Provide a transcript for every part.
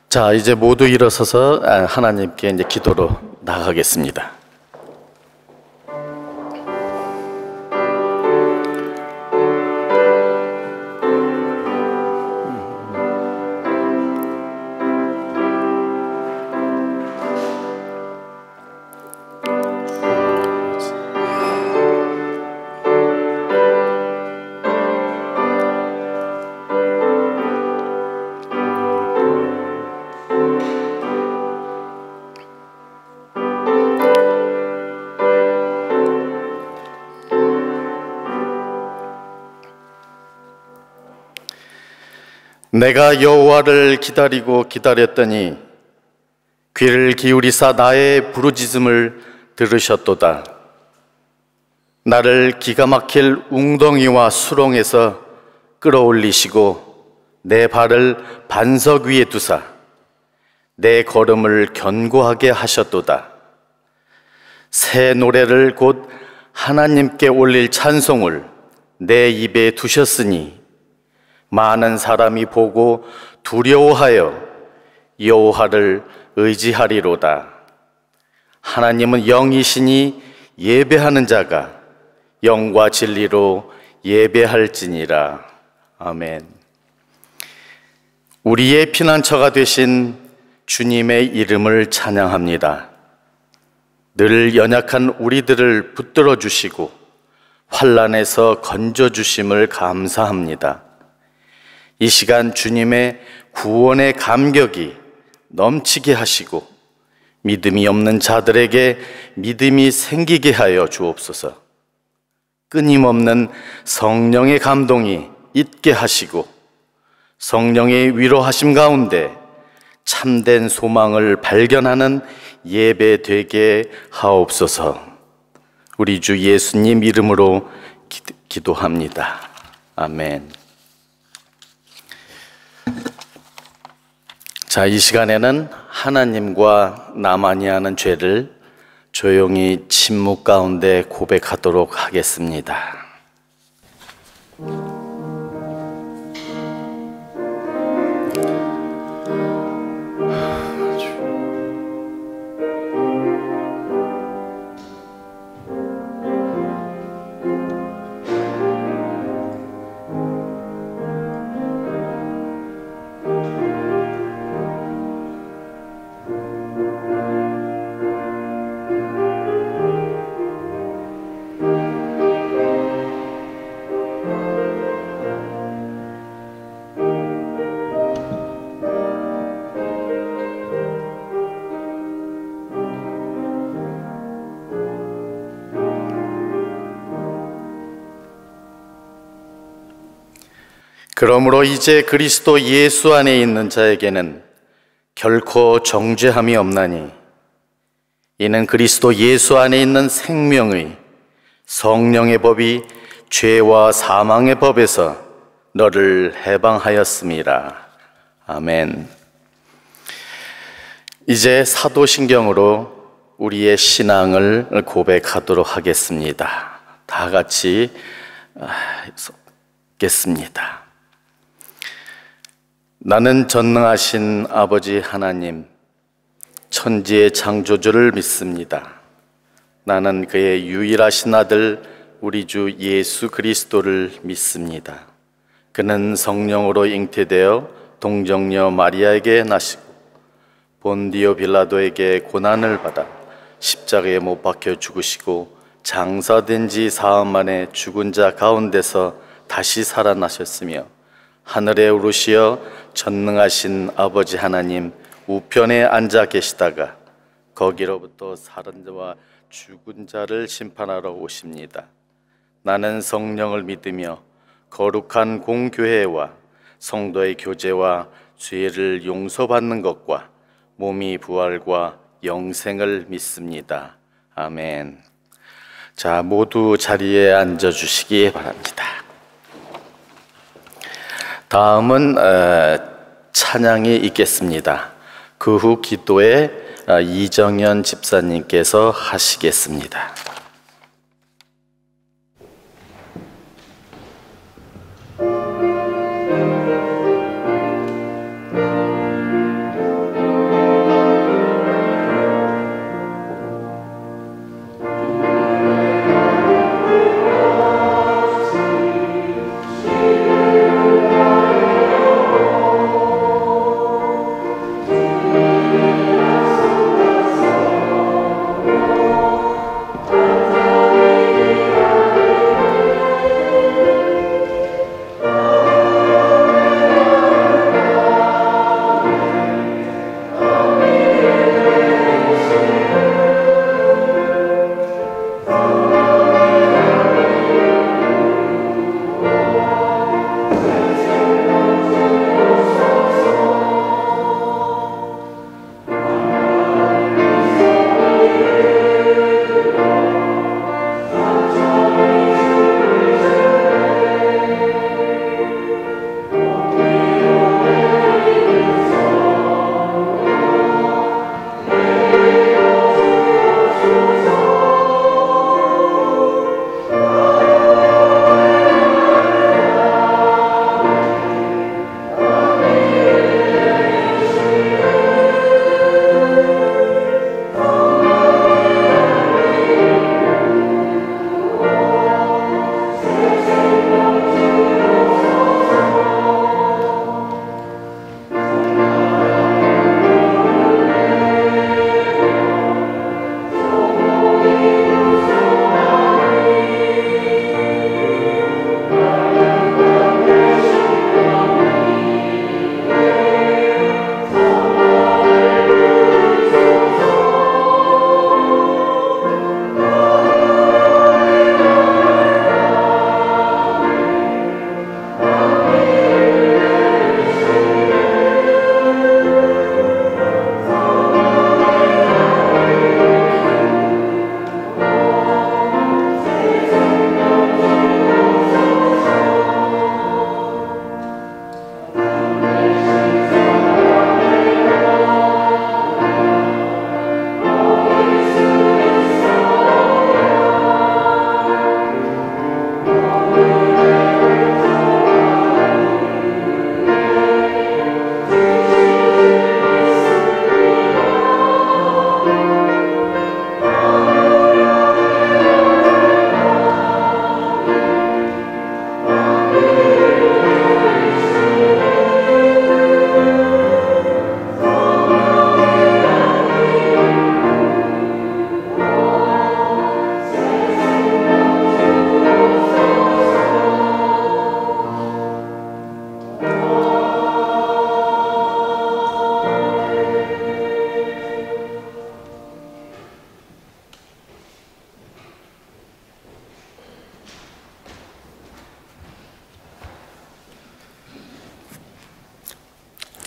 자, 이제 모두 일어서서 하나님께 이제 기도로 나가겠습니다. 내가 여호와를 기다리고 기다렸더니 귀를 기울이사 나의 부르짖음을 들으셨도다. 나를 기가 막힐 웅덩이와 수렁에서 끌어올리시고 내 발을 반석 위에 두사 내 걸음을 견고하게 하셨도다. 새 노래를 곧 하나님께 올릴 찬송을 내 입에 두셨으니 많은 사람이 보고 두려워하여 여호와를 의지하리로다. 하나님은 영이시니 예배하는 자가 영과 진리로 예배할지니라. 아멘. 우리의 피난처가 되신 주님의 이름을 찬양합니다. 늘 연약한 우리들을 붙들어 주시고 환난에서 건져 주심을 감사합니다. 이 시간 주님의 구원의 감격이 넘치게 하시고 믿음이 없는 자들에게 믿음이 생기게 하여 주옵소서. 끊임없는 성령의 감동이 있게 하시고 성령의 위로하심 가운데 참된 소망을 발견하는 예배 되게 하옵소서. 우리 주 예수님 이름으로 기도합니다. 아멘. 자, 이 시간에는 하나님과 나만이 하는 죄를 조용히 침묵 가운데 고백하도록 하겠습니다. 그러므로 이제 그리스도 예수 안에 있는 자에게는 결코 정죄함이 없나니 이는 그리스도 예수 안에 있는 생명의 성령의 법이 죄와 사망의 법에서 너를 해방하였음이라. 아멘. 이제 사도신경으로 우리의 신앙을 고백하도록 하겠습니다. 다 같이 읽겠습니다. 나는 전능하신 아버지 하나님, 천지의 창조주를 믿습니다. 나는 그의 유일하신 아들 우리 주 예수 그리스도를 믿습니다. 그는 성령으로 잉태되어 동정녀 마리아에게 나시고 본디오 빌라도에게 고난을 받아 십자가에 못 박혀 죽으시고 장사된 지 사흘 만에 죽은 자 가운데서 다시 살아나셨으며 하늘에 오르시어 전능하신 아버지 하나님 우편에 앉아 계시다가 거기로부터 살은 자와 죽은 자를 심판하러 오십니다. 나는 성령을 믿으며 거룩한 공교회와 성도의 교제와 죄를 용서받는 것과 몸이 부활과 영생을 믿습니다. 아멘. 자, 모두 자리에 앉아 주시기 바랍니다. 다음은 찬양이 있겠습니다. 그 후 기도에 이정현 집사님께서 하시겠습니다.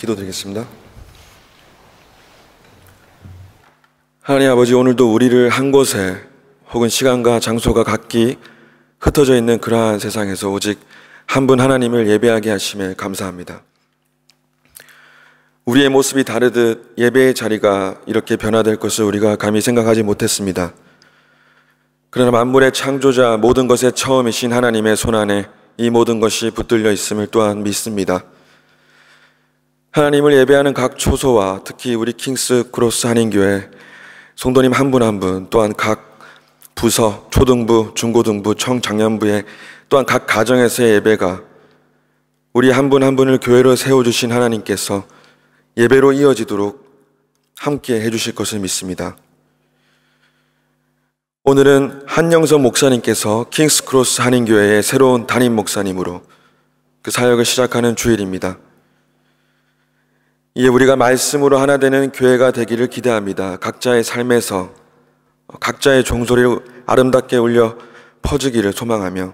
기도드리겠습니다. 하나님 아버지, 오늘도 우리를 한 곳에 혹은 시간과 장소가 각기 흩어져 있는 그러한 세상에서 오직 한 분 하나님을 예배하게 하심에 감사합니다. 우리의 모습이 다르듯 예배의 자리가 이렇게 변화될 것을 우리가 감히 생각하지 못했습니다. 그러나 만물의 창조자, 모든 것의 처음이신 하나님의 손안에 이 모든 것이 붙들려 있음을 또한 믿습니다. 하나님을 예배하는 각 초소와 특히 우리 킹스 크로스 한인교회 성도님 한 분 한 분, 또한 각 부서, 초등부, 중고등부, 청장년부의 또한 각 가정에서의 예배가 우리 한 분 한 분을 교회로 세워주신 하나님께서 예배로 이어지도록 함께 해주실 것을 믿습니다. 오늘은 한영석 목사님께서 킹스크로스 한인교회의 새로운 담임 목사님으로 그 사역을 시작하는 주일입니다. 이에 우리가 말씀으로 하나 되는 교회가 되기를 기대합니다. 각자의 삶에서 각자의 종소리를 아름답게 울려 퍼지기를 소망하며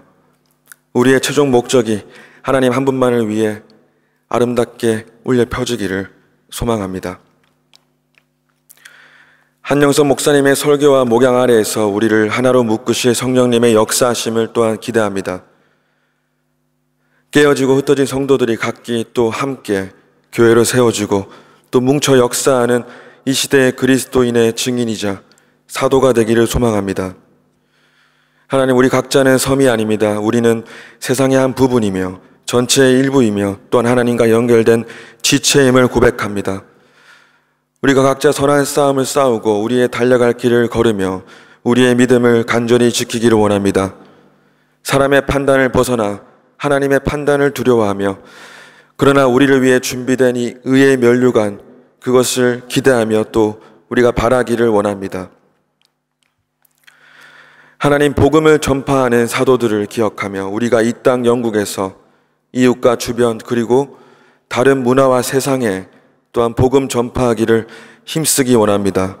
우리의 최종 목적이 하나님 한 분만을 위해 아름답게 울려 펴지기를 소망합니다. 한영석 목사님의 설교와 목양 아래에서 우리를 하나로 묶으실 성령님의 역사하심을 또한 기대합니다. 깨어지고 흩어진 성도들이 각기 또 함께 교회로 세워지고 또 뭉쳐 역사하는 이 시대의 그리스도인의 증인이자 사도가 되기를 소망합니다. 하나님, 우리 각자는 섬이 아닙니다. 우리는 세상의 한 부분이며 전체의 일부이며 또한 하나님과 연결된 지체임을 고백합니다. 우리가 각자 선한 싸움을 싸우고 우리의 달려갈 길을 걸으며 우리의 믿음을 간절히 지키기를 원합니다. 사람의 판단을 벗어나 하나님의 판단을 두려워하며 그러나 우리를 위해 준비된 이 의의 면류관, 그것을 기대하며 또 우리가 바라기를 원합니다. 하나님, 복음을 전파하는 사도들을 기억하며 우리가 이 땅 영국에서 이웃과 주변 그리고 다른 문화와 세상에 또한 복음 전파하기를 힘쓰기 원합니다.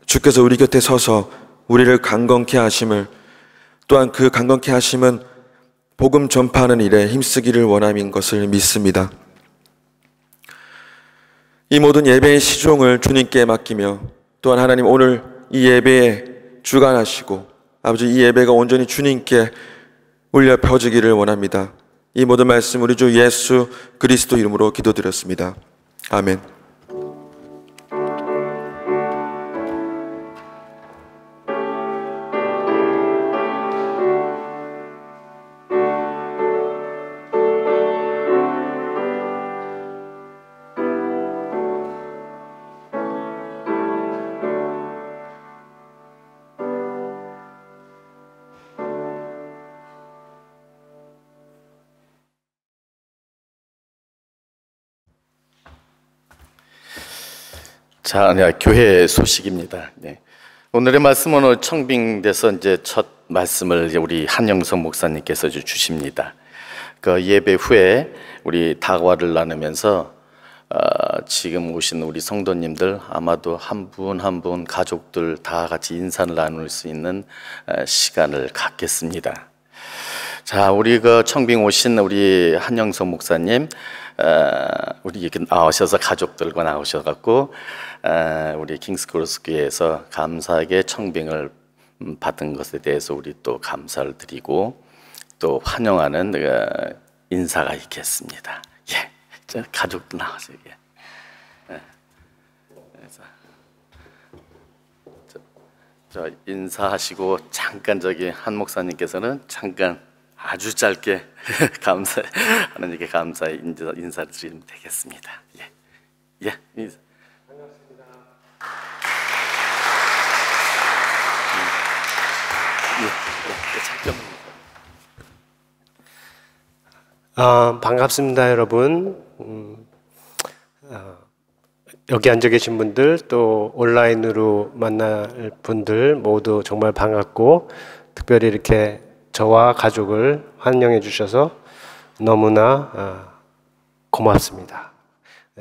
주께서 우리 곁에 서서 우리를 강건케 하심을, 또한 그 강건케 하심은 복음 전파하는 일에 힘쓰기를 원함인 것을 믿습니다. 이 모든 예배의 시종을 주님께 맡기며 또한 하나님, 오늘 이 예배에 주관하시고 아버지, 이 예배가 온전히 주님께 울려 펴지기를 원합니다. 이 모든 말씀 우리 주 예수 그리스도 이름으로 기도드렸습니다. 아멘. 자, 교회 소식입니다. 네. 오늘의 말씀은 오늘 청빙돼서 이제 첫 말씀을 이제 우리 한영석 목사님께서 주십니다. 그 예배 후에 우리 다과를 나누면서 지금 오신 우리 성도님들 아마도 한 분 한 분 가족들 다 같이 인사를 나눌 수 있는 시간을 갖겠습니다. 자, 우리 그 청빙 오신 우리 한영석 목사님, 우리 이렇게 나오셔서 가족들과 나오셔갖고 우리 킹스크로스 교회에서 감사하게 청빙을 받은 것에 대해서 우리 또 감사를 드리고 또 환영하는 인사가 있겠습니다. 예, 저 가족들 나와서 예. 저 인사하시고 잠깐 저기 한 목사님께서는 잠깐 아주 짧게 하나님께 감사의 인사를 드리면 되겠습니다. 예, 예, 인사. 반갑습니다. 반갑습니다, 여러분. 여기 앉아 계신 분들 또 온라인으로 만날 분들 모두 정말 반갑고 특별히 이렇게 저와 가족을 환영해 주셔서 너무나 고맙습니다.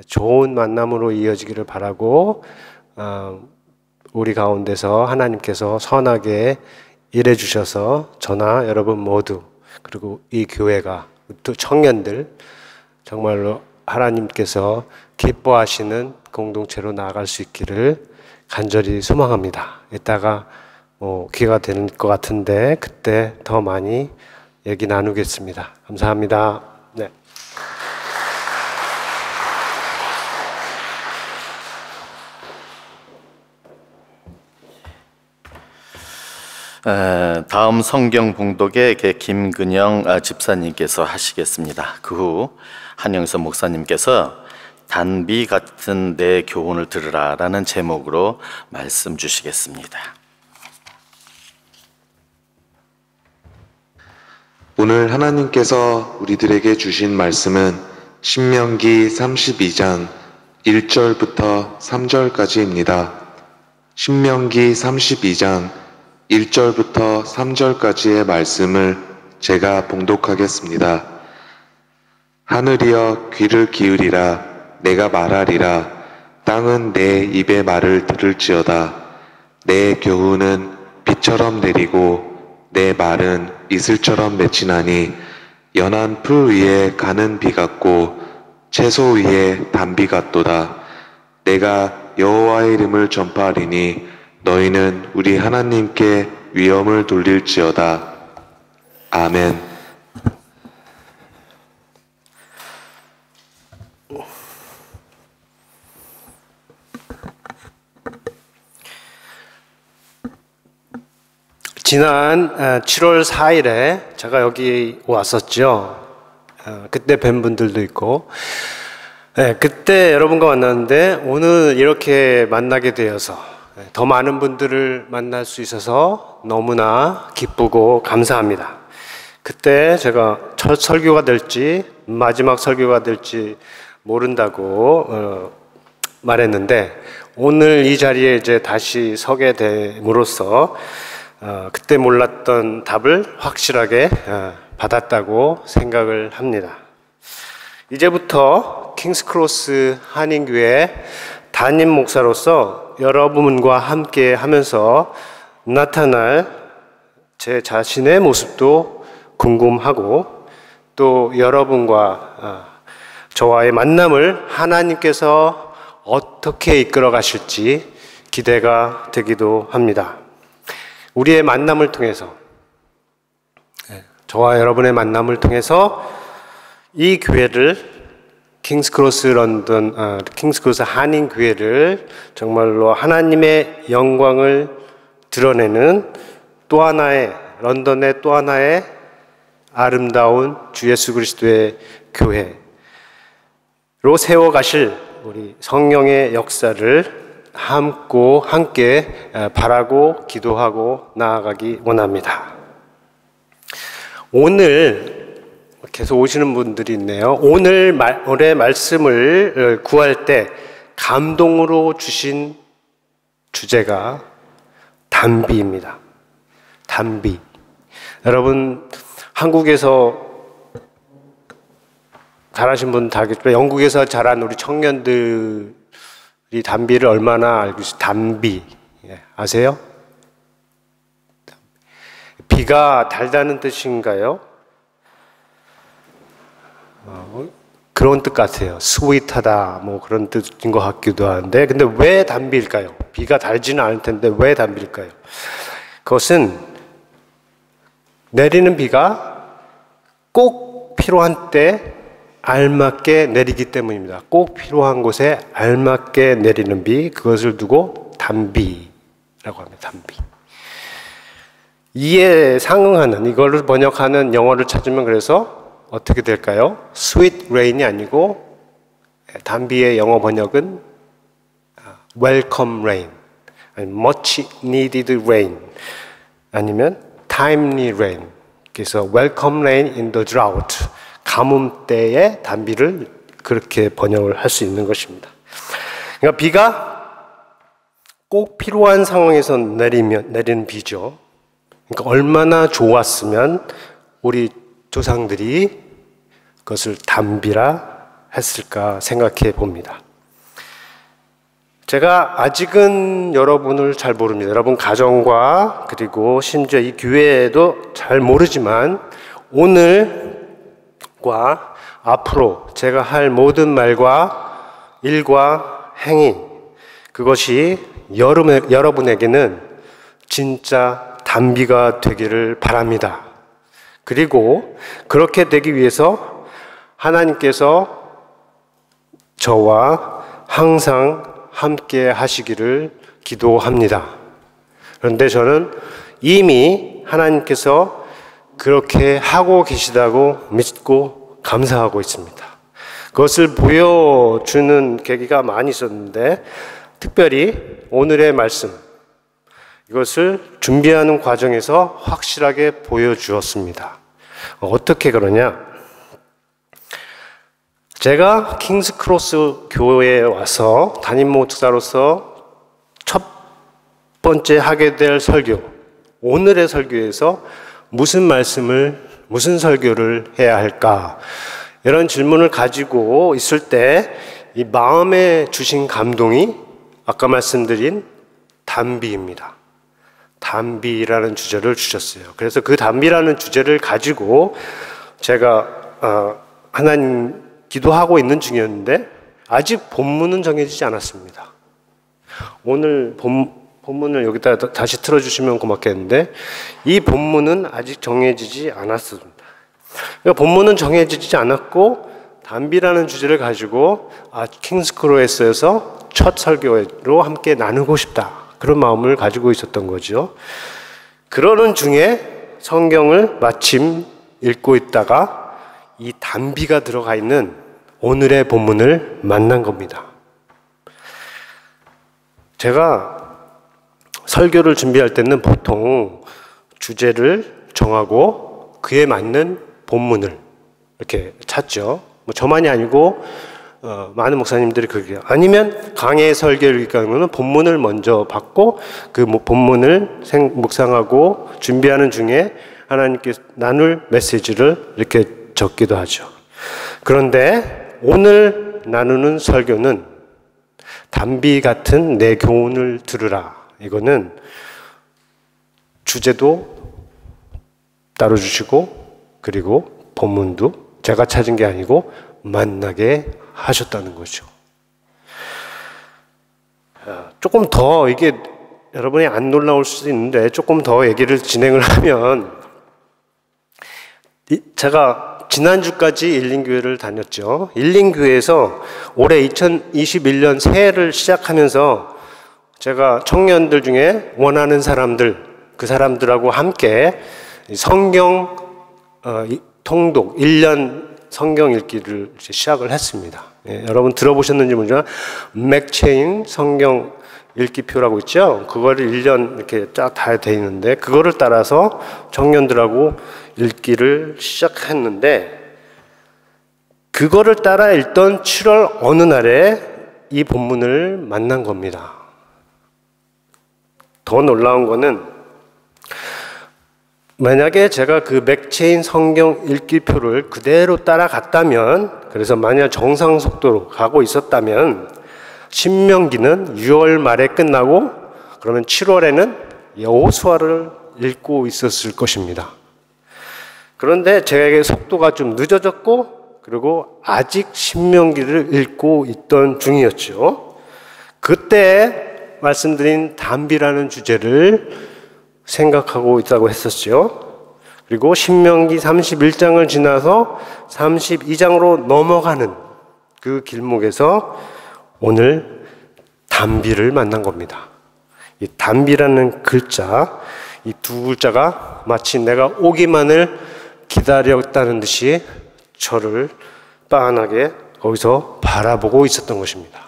좋은 만남으로 이어지기를 바라고 우리 가운데서 하나님께서 선하게 일해 주셔서 저나 여러분 모두 그리고 이 교회가 또 청년들 정말로 하나님께서 기뻐하시는 공동체로 나아갈 수 있기를 간절히 소망합니다. 이따가 기회가 되는 것 같은데 그때 더 많이 얘기 나누겠습니다. 감사합니다. 네. 다음 성경 봉독에 김근영 집사님께서 하시겠습니다. 그 후 한영선 목사님께서 단비 같은 내 교훈을 들으라 라는 제목으로 말씀 주시겠습니다. 오늘 하나님께서 우리들에게 주신 말씀은 신명기 32장 1절부터 3절까지입니다. 신명기 32장 1절부터 3절까지의 말씀을 제가 봉독하겠습니다. 하늘이여 귀를 기울이라 내가 말하리라 땅은 내 입의 말을 들을지어다 내 교훈은 비처럼 내리고 내 말은 이슬처럼 맺히나니 연한 풀 위에 가는 비 같고 채소 위에 단비 같도다 내가 여호와의 이름을 전파하리니 너희는 우리 하나님께 위엄을 돌릴지어다. 아멘. 지난 7월 4일에 제가 여기 왔었죠. 그때 뵌 분들도 있고 그때 여러분과 만났는데 오늘 이렇게 만나게 되어서 더 많은 분들을 만날 수 있어서 너무나 기쁘고 감사합니다. 그때 제가 첫 설교가 될지 마지막 설교가 될지 모른다고 말했는데 오늘 이 자리에 이제 다시 서게 됨으로써 그때 몰랐던 답을 확실하게 받았다고 생각을 합니다. 이제부터 킹스크로스 한인교회 담임 목사로서 여러분과 함께 하면서 나타날 제 자신의 모습도 궁금하고 또 여러분과 저와의 만남을 하나님께서 어떻게 이끌어 가실지 기대가 되기도 합니다. 우리의 만남을 통해서 저와 여러분의 만남을 통해서 이 교회를 킹스크로스 런던, 킹스크로스 한인교회를 정말로 하나님의 영광을 드러내는 또 하나의 런던의 또 하나의 아름다운 주 예수 그리스도의 교회로 세워가실 우리 성령의 역사를 함께 바라고 기도하고 나아가기 원합니다. 오늘 계속 오시는 분들이 있네요. 오늘의 말씀을 구할 때 감동으로 주신 주제가 단비입니다. 단비. 여러분 한국에서 잘하신 분 다 알겠지만 영국에서 자란 우리 청년들이 단비를 얼마나 알고 있어요? 단비 아세요? 비가 달다는 뜻인가요? 그런 뜻 같아요. 스윗하다 뭐 그런 뜻인 것 같기도 한데 근데 왜 단비일까요? 비가 달지는 않을 텐데 왜 단비일까요? 그것은 내리는 비가 꼭 필요한 때 알맞게 내리기 때문입니다. 꼭 필요한 곳에 알맞게 내리는 비, 그것을 두고 단비라고 합니다. 단비. 이에 상응하는 이거를 번역하는 영어를 찾으면 그래서 어떻게 될까요? Sweet rain이 아니고 단비의 영어 번역은 Welcome rain, Much needed rain, 아니면 Timely rain. 그래서 Welcome rain in the drought, 가뭄 때의 단비를 그렇게 번역을 할 수 있는 것입니다. 그러니까 비가 꼭 필요한 상황에서 내리는 비죠. 그러니까 얼마나 좋았으면 우리 조상들이 그것을 단비라 했을까 생각해 봅니다. 제가 아직은 여러분을 잘 모릅니다. 여러분 가정과 그리고 심지어 이 교회에도 잘 모르지만 오늘과 앞으로 제가 할 모든 말과 일과 행위, 그것이 여러분에게는 진짜 단비가 되기를 바랍니다. 그리고 그렇게 되기 위해서 하나님께서 저와 항상 함께 하시기를 기도합니다. 그런데 저는 이미 하나님께서 그렇게 하고 계시다고 믿고 감사하고 있습니다. 그것을 보여주는 계기가 많이 있었는데, 특별히 오늘의 말씀, 이것을 준비하는 과정에서 확실하게 보여주었습니다. 어떻게 그러냐? 제가 킹스크로스 교회에 와서 담임 목사로서 첫 번째 하게 될 설교, 오늘의 설교에서 무슨 설교를 해야 할까? 이런 질문을 가지고 있을 때 이 마음에 주신 감동이 아까 말씀드린 단비입니다. 단비라는 주제를 주셨어요. 그래서 그 단비라는 주제를 가지고 제가 하나님 기도하고 있는 중이었는데 아직 본문은 정해지지 않았습니다. 오늘 본문을 여기다 다시 틀어주시면 고맙겠는데, 이 본문은 아직 정해지지 않았습니다. 그러니까 본문은 정해지지 않았고 단비라는 주제를 가지고 킹스크로스에서 첫 설교로 함께 나누고 싶다, 그런 마음을 가지고 있었던 거죠. 그러는 중에 성경을 마침 읽고 있다가 이 단비가 들어가 있는 오늘의 본문을 만난 겁니다. 제가 설교를 준비할 때는 보통 주제를 정하고 그에 맞는 본문을 이렇게 찾죠. 뭐 저만이 아니고 많은 목사님들이 그렇게, 아니면 강의 설교를 읽으면 본문을 먼저 받고 그 본문을 묵상하고 준비하는 중에 하나님께 나눌 메시지를 이렇게 적기도 하죠. 그런데 오늘 나누는 설교는 단비 같은 내 교훈을 들으라. 이거는 주제도 따로 주시고 그리고 본문도 제가 찾은 게 아니고 만나게 하셨다는 거죠. 조금 더 이게 여러분이 안 놀라울 수도 있는데 조금 더 얘기를 진행을 하면, 제가 지난주까지 일린교회를 다녔죠. 일린교회에서 올해 2021년 새해를 시작하면서 제가 청년들 중에 원하는 사람들, 그 사람들하고 함께 성경 통독 1년 성경 읽기를 시작을 했습니다. 여러분 들어보셨는지 모르지만 맥체인 성경 읽기표라고 있죠. 그거를 1년 이렇게 쫙 다 돼 있는데 그거를 따라서 청년들하고 읽기를 시작했는데, 그거를 따라 읽던 7월 어느 날에 이 본문을 만난 겁니다. 더 놀라운 거는, 만약에 제가 그 맥체인 성경 읽기표를 그대로 따라갔다면, 그래서 만약 정상 속도로 가고 있었다면 신명기는 6월 말에 끝나고 그러면 7월에는 여호수아를 읽고 있었을 것입니다. 그런데 제게 속도가 좀 늦어졌고 그리고 아직 신명기를 읽고 있던 중이었죠. 그때 말씀드린 단비라는 주제를 생각하고 있다고 했었죠. 그리고 신명기 31장을 지나서 32장으로 넘어가는 그 길목에서 오늘 단비를 만난 겁니다. 이 단비라는 글자, 이 두 글자가 마치 내가 오기만을 기다렸다는 듯이 저를 빤하게 거기서 바라보고 있었던 것입니다.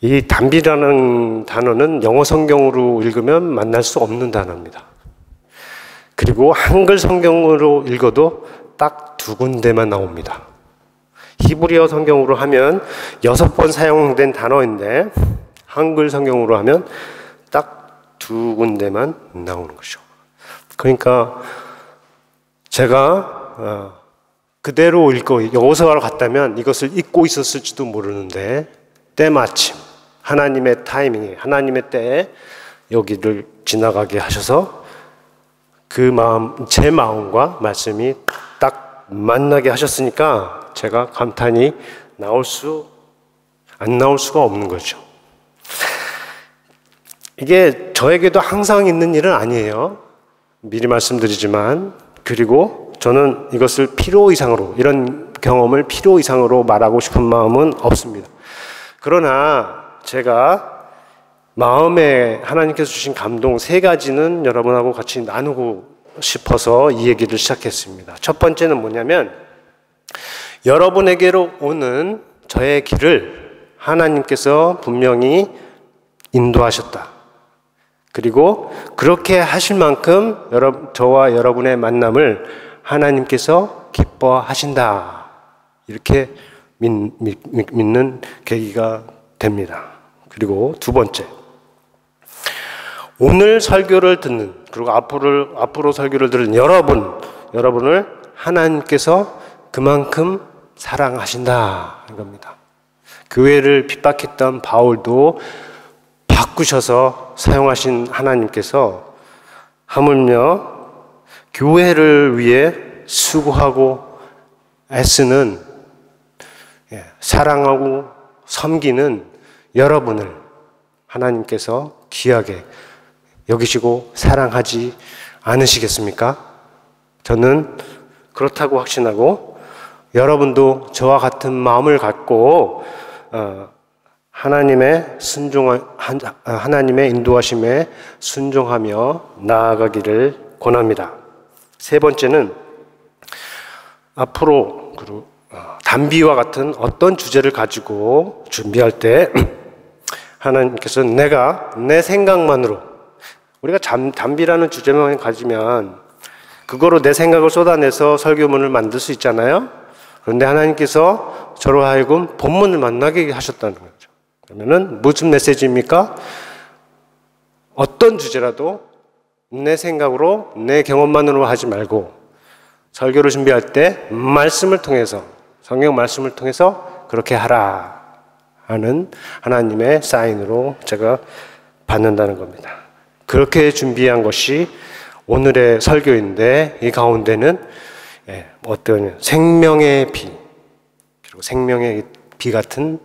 이 단비라는 단어는 영어 성경으로 읽으면 만날 수 없는 단어입니다. 그리고 한글 성경으로 읽어도 딱 두 군데만 나옵니다. 히브리어 성경으로 하면 6번 사용된 단어인데 한글 성경으로 하면 딱 두 군데만 나오는 거죠. 그러니까 제가 그대로 읽고 여호수아로 갔다면 이것을 읽고 있었을지도 모르는데, 때마침 하나님의 타이밍에, 하나님의 때에 여기를 지나가게 하셔서 그 마음, 제 마음과 말씀이 딱 만나게 하셨으니까 제가 감탄이 안 나올 수가 없는 거죠. 이게 저에게도 항상 있는 일은 아니에요. 미리 말씀드리지만. 그리고 저는 이것을 필요 이상으로, 이런 경험을 필요 이상으로 말하고 싶은 마음은 없습니다. 그러나 제가 마음에 하나님께서 주신 감동 3가지는 여러분하고 같이 나누고 싶어서 이 얘기를 시작했습니다. 첫 번째는 뭐냐면, 여러분에게로 오는 저의 길을 하나님께서 분명히 인도하셨다. 그리고 그렇게 하실 만큼 저와 여러분의 만남을 하나님께서 기뻐하신다. 이렇게 믿는 계기가 됩니다. 그리고 두 번째, 오늘 설교를 듣는, 그리고 앞으로 설교를 들은 여러분을 하나님께서 그만큼 사랑하신다 이겁니다. 교회를 핍박했던 바울도 바꾸셔서 사용하신 하나님께서 하물며 교회를 위해 수고하고 애쓰는, 사랑하고 섬기는 여러분을 하나님께서 귀하게 여기시고 사랑하지 않으시겠습니까? 저는 그렇다고 확신하고, 여러분도 저와 같은 마음을 갖고 하나님의 인도하심에 순종하며 나아가기를 권합니다. 세 번째는, 앞으로 단비와 같은 어떤 주제를 가지고 준비할 때 하나님께서 내가 내 생각만으로, 우리가 단비라는 주제만 가지면 그거로 내 생각을 쏟아내서 설교문을 만들 수 있잖아요. 그런데 하나님께서 저로 하여금 본문을 만나게 하셨다는 거죠. 그러면은 무슨 메시지입니까? 어떤 주제라도 내 생각으로, 내 경험만으로 하지 말고 설교를 준비할 때 말씀을 통해서, 성경 말씀을 통해서 그렇게 하라 하는 하나님의 사인으로 제가 받는다는 겁니다. 그렇게 준비한 것이 오늘의 설교인데, 이 가운데는 어떤 생명의 비, 그리고 생명의 비 같은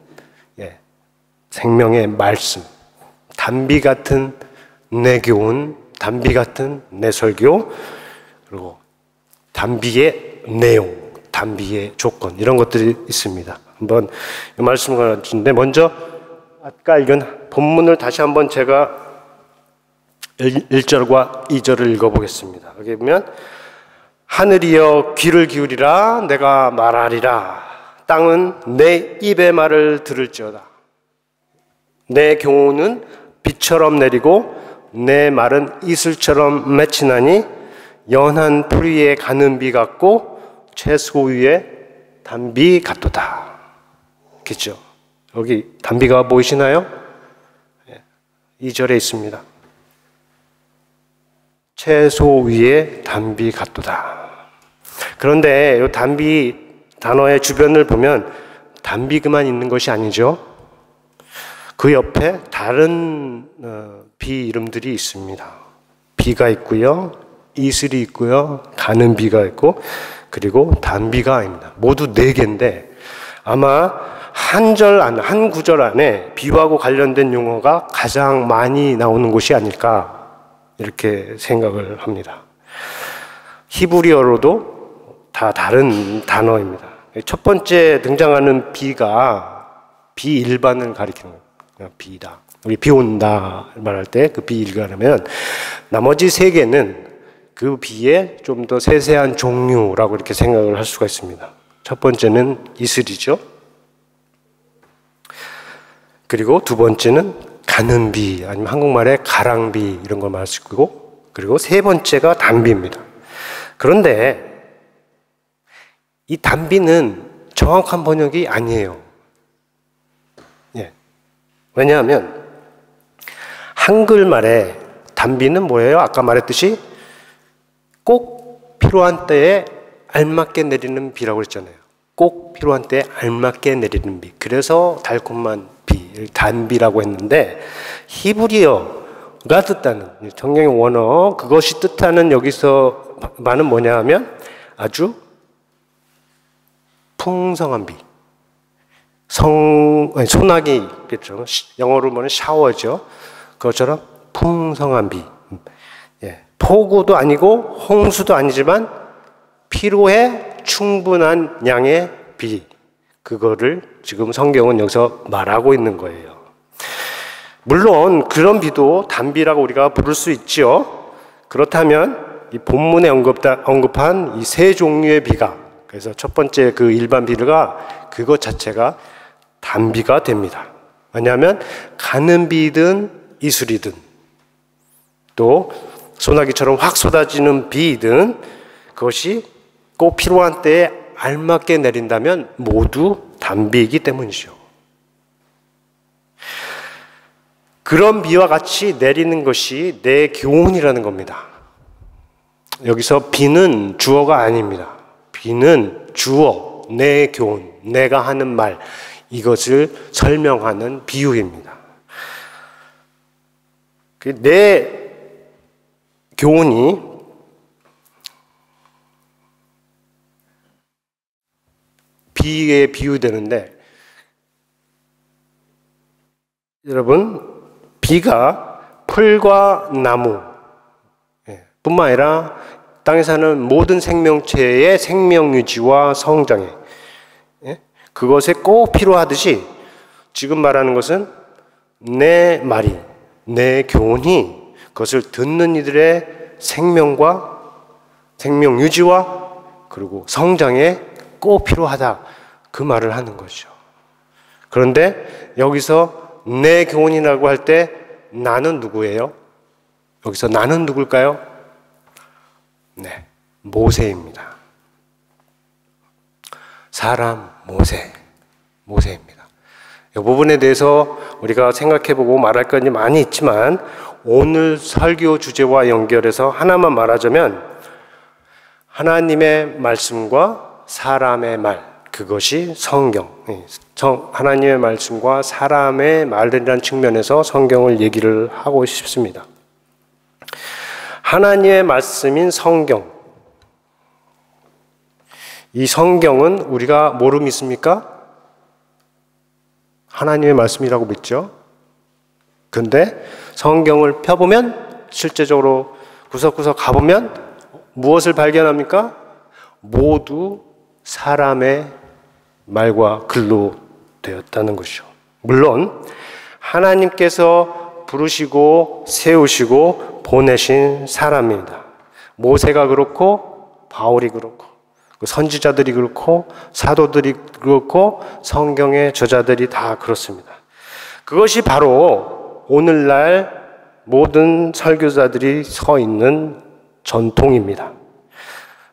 생명의 말씀, 단비 같은 내 교훈, 단비 같은 내 설교, 그리고 단비의 내용, 단비의 조건, 이런 것들이 있습니다. 한번 이 말씀을 가르치는데, 먼저 아까 읽은 본문을 다시 한번 제가 1절과 2절을 읽어보겠습니다. 여기 보면, 하늘이여 귀를 기울이라, 내가 말하리라. 땅은 내 입의 말을 들을지어다. 내 교훈은 비처럼 내리고 내 말은 이슬처럼 맺히나니, 연한 풀 위에 가는 비 같고 채소 위에 단비 같도다. 그렇죠? 여기 단비가 보이시나요? 2절에 있습니다. 채소 위에 단비 같도다. 그런데 이 단비 단어의 주변을 보면 단비 그만 있는 것이 아니죠. 그 옆에 다른 비 이름들이 있습니다. 비가 있고요, 이슬이 있고요, 가는 비가 있고, 그리고 단비가 아닙니다. 모두 4개인데 아마 한 구절 안에 비하고 관련된 용어가 가장 많이 나오는 곳이 아닐까, 이렇게 생각을 합니다. 히브리어로도 다 다른 단어입니다. 첫 번째 등장하는 비가 비일반을 가리키는 거예요. 비다. 우리 비 온다 말할 때 그 비일반이면, 나머지 3개는 그 비의 좀 더 세세한 종류라고 이렇게 생각을 할 수가 있습니다. 첫 번째는 이슬이죠. 그리고 두 번째는 가는 비, 아니면 한국말에 가랑비, 이런 걸 말할 수 있고, 그리고 세 번째가 단비입니다. 그런데 이 단비는 정확한 번역이 아니에요. 왜냐하면 한글말에 단비는 뭐예요? 아까 말했듯이 꼭 필요한 때에 알맞게 내리는 비라고 했잖아요. 꼭 필요한 때에 알맞게 내리는 비. 그래서 달콤한 비, 단비라고 했는데, 히브리어가 뜻하는, 성경의 원어, 그것이 뜻하는 여기서 말은 뭐냐 하면 아주 풍성한 비. 소나기 있겠죠. 영어로 보면 샤워죠. 그것처럼 풍성한 비. 예. 폭우도 아니고 홍수도 아니지만 필요에 충분한 양의 비. 그거를 지금 성경은 여기서 말하고 있는 거예요. 물론 그런 비도 단비라고 우리가 부를 수 있지요. 그렇다면 이 본문에 언급한 이 세 종류의 비가, 그래서 첫 번째 그 일반 비가 그것 자체가 단비가 됩니다. 왜냐하면 가는 비든 이슬이든 또 소나기처럼 확 쏟아지는 비이든 그것이 꼭 필요한 때에 알맞게 내린다면 모두 단비이기 때문이죠. 그런 비와 같이 내리는 것이 내 교훈이라는 겁니다. 여기서 비는 주어가 아닙니다. 비는 주어, 내 교훈, 내가 하는 말, 이것을 설명하는 비유입니다. 내 교훈이 비에 비유되는데, 여러분, 비가 풀과 나무 뿐만 아니라 땅에 사는 모든 생명체의 생명 유지와 성장에 그것에 꼭 필요하듯이 지금 말하는 것은 내 말이, 내 교훈이 그것을 듣는 이들의 생명과 생명 유지와 그리고 성장에 꼭 필요하다, 그 말을 하는 거죠. 그런데 여기서 내 교훈이라고 할 때 나는 누구예요? 여기서 나는 누굴까요? 네, 모세입니다. 사람 모세입니다. 이 부분에 대해서 우리가 생각해보고 말할 것이 많이 있지만 오늘 설교 주제와 연결해서 하나만 말하자면 하나님의 말씀과 사람의 말, 그것이 성경, 하나님의 말씀과 사람의 말이라는 측면에서 성경을 얘기를 하고 싶습니다. 하나님의 말씀인 성경, 이 성경은 우리가 뭐로 믿습니까? 하나님의 말씀이라고 믿죠. 근데 성경을 펴보면 실제적으로 구석구석 가보면 무엇을 발견합니까? 모두 사람의 말과 글로 되었다는 것이죠. 물론 하나님께서 부르시고 세우시고 보내신 사람입니다. 모세가 그렇고 바울이 그렇고 선지자들이 그렇고 사도들이 그렇고 성경의 저자들이 다 그렇습니다. 그것이 바로 오늘날 모든 설교자들이 서 있는 전통입니다.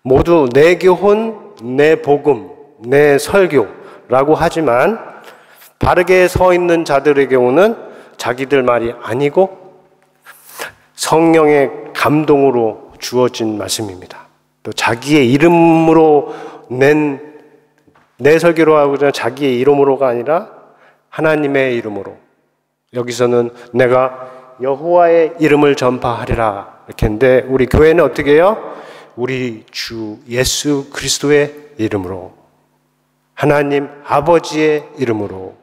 모두 내 교훈, 내 복음, 내 설교라고 하지만 바르게 서 있는 자들의 경우는 자기들 말이 아니고 성령의 감동으로 주어진 말씀입니다. 또 자기의 이름으로 내 설교로 하고자 자기의 이름으로가 아니라 하나님의 이름으로, 여기서는 내가 여호와의 이름을 전파하리라 이렇게 했는데 우리 교회는 어떻게 해요? 우리 주 예수 그리스도의 이름으로, 하나님 아버지의 이름으로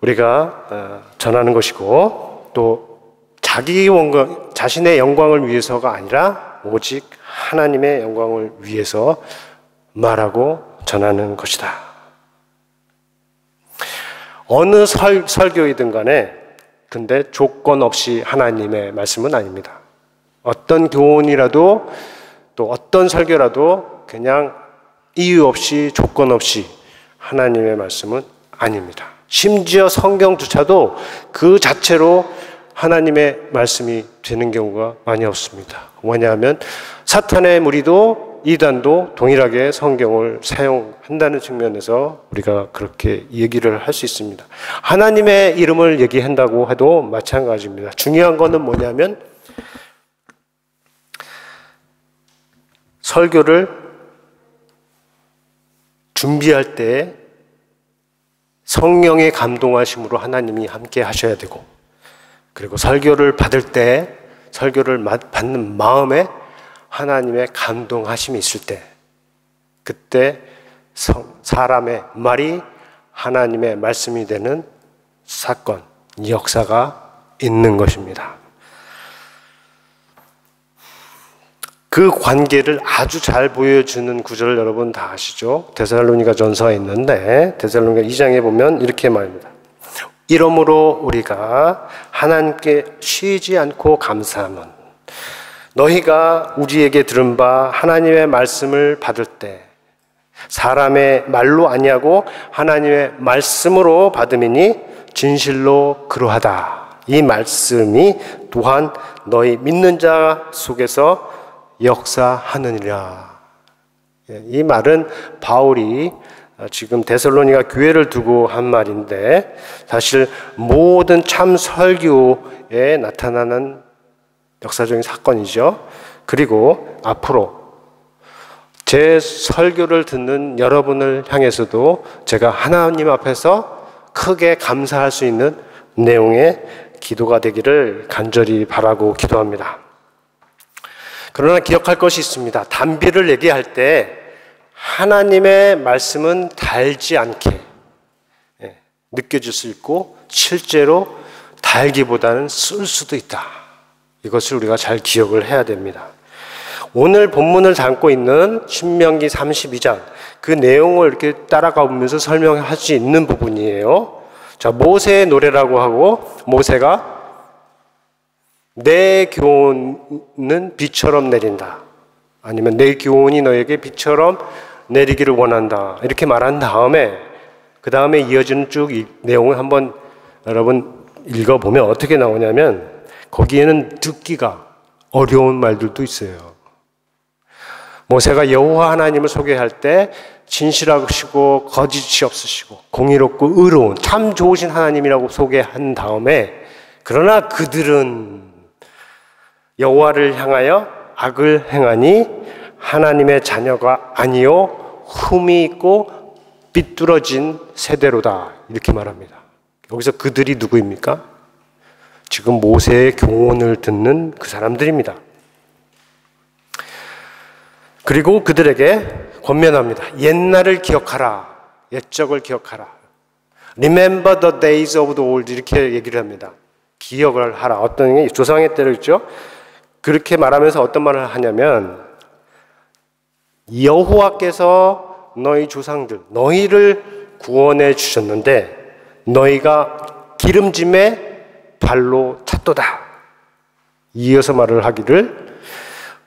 우리가 전하는 것이고, 또 자신의 영광을 위해서가 아니라 오직 하나님의 영광을 위해서 말하고 전하는 것이다. 어느 설교이든 간에 근데 조건 없이 하나님의 말씀은 아닙니다. 어떤 교훈이라도 또 어떤 설교라도 그냥 이유 없이 조건 없이 하나님의 말씀은 아닙니다. 심지어 성경조차도 그 자체로 하나님의 말씀이 되는 경우가 많이 없습니다. 왜냐하면 사탄의 무리도 이단도 동일하게 성경을 사용한다는 측면에서 우리가 그렇게 얘기를 할 수 있습니다. 하나님의 이름을 얘기한다고 해도 마찬가지입니다. 중요한 거는 뭐냐면 설교를 준비할 때 성령의 감동하심으로 하나님이 함께 하셔야 되고, 그리고 설교를 받을 때 설교를 받는 마음에 하나님의 감동하심이 있을 때, 그때 사람의 말이 하나님의 말씀이 되는 사건, 역사가 있는 것입니다. 그 관계를 아주 잘 보여주는 구절을 여러분 다 아시죠? 데살로니가 전서에 있는데 데살로니가 2장에 보면 이렇게 말합니다. 이러므로 우리가 하나님께 쉬지 않고 감사함은 너희가 우리에게 들은 바 하나님의 말씀을 받을 때 사람의 말로 아니하고 하나님의 말씀으로 받음이니 진실로 그러하다. 이 말씀이 또한 너희 믿는 자 속에서 역사하느니라. 이 말은 바울이 지금 데살로니가 교회를 두고 한 말인데 사실 모든 참 설교에 나타나는 역사적인 사건이죠. 그리고 앞으로 제 설교를 듣는 여러분을 향해서도 제가 하나님 앞에서 크게 감사할 수 있는 내용의 기도가 되기를 간절히 바라고 기도합니다. 그러나 기억할 것이 있습니다. 단비를 얘기할 때 하나님의 말씀은 달지 않게 느껴질 수 있고 실제로 달기보다는 쓸 수도 있다. 이것을 우리가 잘 기억을 해야 됩니다. 오늘 본문을 담고 있는 신명기 32장 그 내용을 이렇게 따라가 보면서 설명할 수 있는 부분이에요. 자, 모세의 노래라고 하고 모세가 내 교훈은 비처럼 내린다. 아니면 내 교훈이 너에게 비처럼 내리기를 원한다. 이렇게 말한 다음에 그 다음에 이어지는 쭉 이 내용을 한번 여러분 읽어보면 어떻게 나오냐면 거기에는 듣기가 어려운 말들도 있어요. 모세가 여호와 하나님을 소개할 때 진실하시고 거짓이 없으시고 공의롭고 의로운 참 좋으신 하나님이라고 소개한 다음에 그러나 그들은 여호와를 향하여 악을 행하니 하나님의 자녀가 아니요 흠이 있고 삐뚤어진 세대로다 이렇게 말합니다. 여기서 그들이 누구입니까? 지금 모세의 교훈을 듣는 그 사람들입니다. 그리고 그들에게 권면합니다. 옛날을 기억하라. 옛적을 기억하라. Remember the days of the old 이렇게 얘기를 합니다. 기억을 하라. 어떤 게 조상의 때를 있죠. 그렇게 말하면서 어떤 말을 하냐면 여호와께서 너희 조상들 너희를 구원해 주셨는데 너희가 기름짐에 발로 찼도다. 이어서 말을 하기를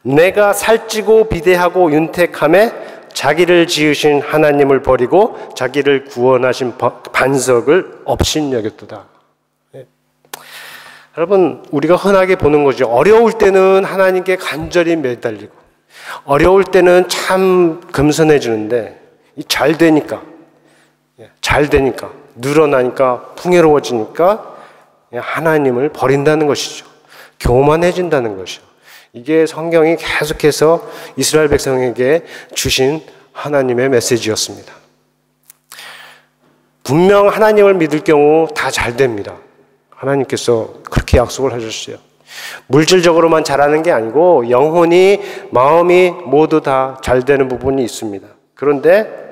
내가 살찌고 비대하고 윤택함에 자기를 지으신 하나님을 버리고 자기를 구원하신 반석을 업신여겼도다. 네. 여러분 우리가 흔하게 보는 거죠. 어려울 때는 하나님께 간절히 매달리고 어려울 때는 참 겸손해지는데 잘 되니까 늘어나니까 풍요로워지니까 하나님을 버린다는 것이죠. 교만해진다는 것이죠. 이게 성경이 계속해서 이스라엘 백성에게 주신 하나님의 메시지였습니다. 분명 하나님을 믿을 경우 다 잘 됩니다. 하나님께서 그렇게 약속을 하셨어요. 물질적으로만 잘하는 게 아니고 영혼이 마음이 모두 다 잘 되는 부분이 있습니다. 그런데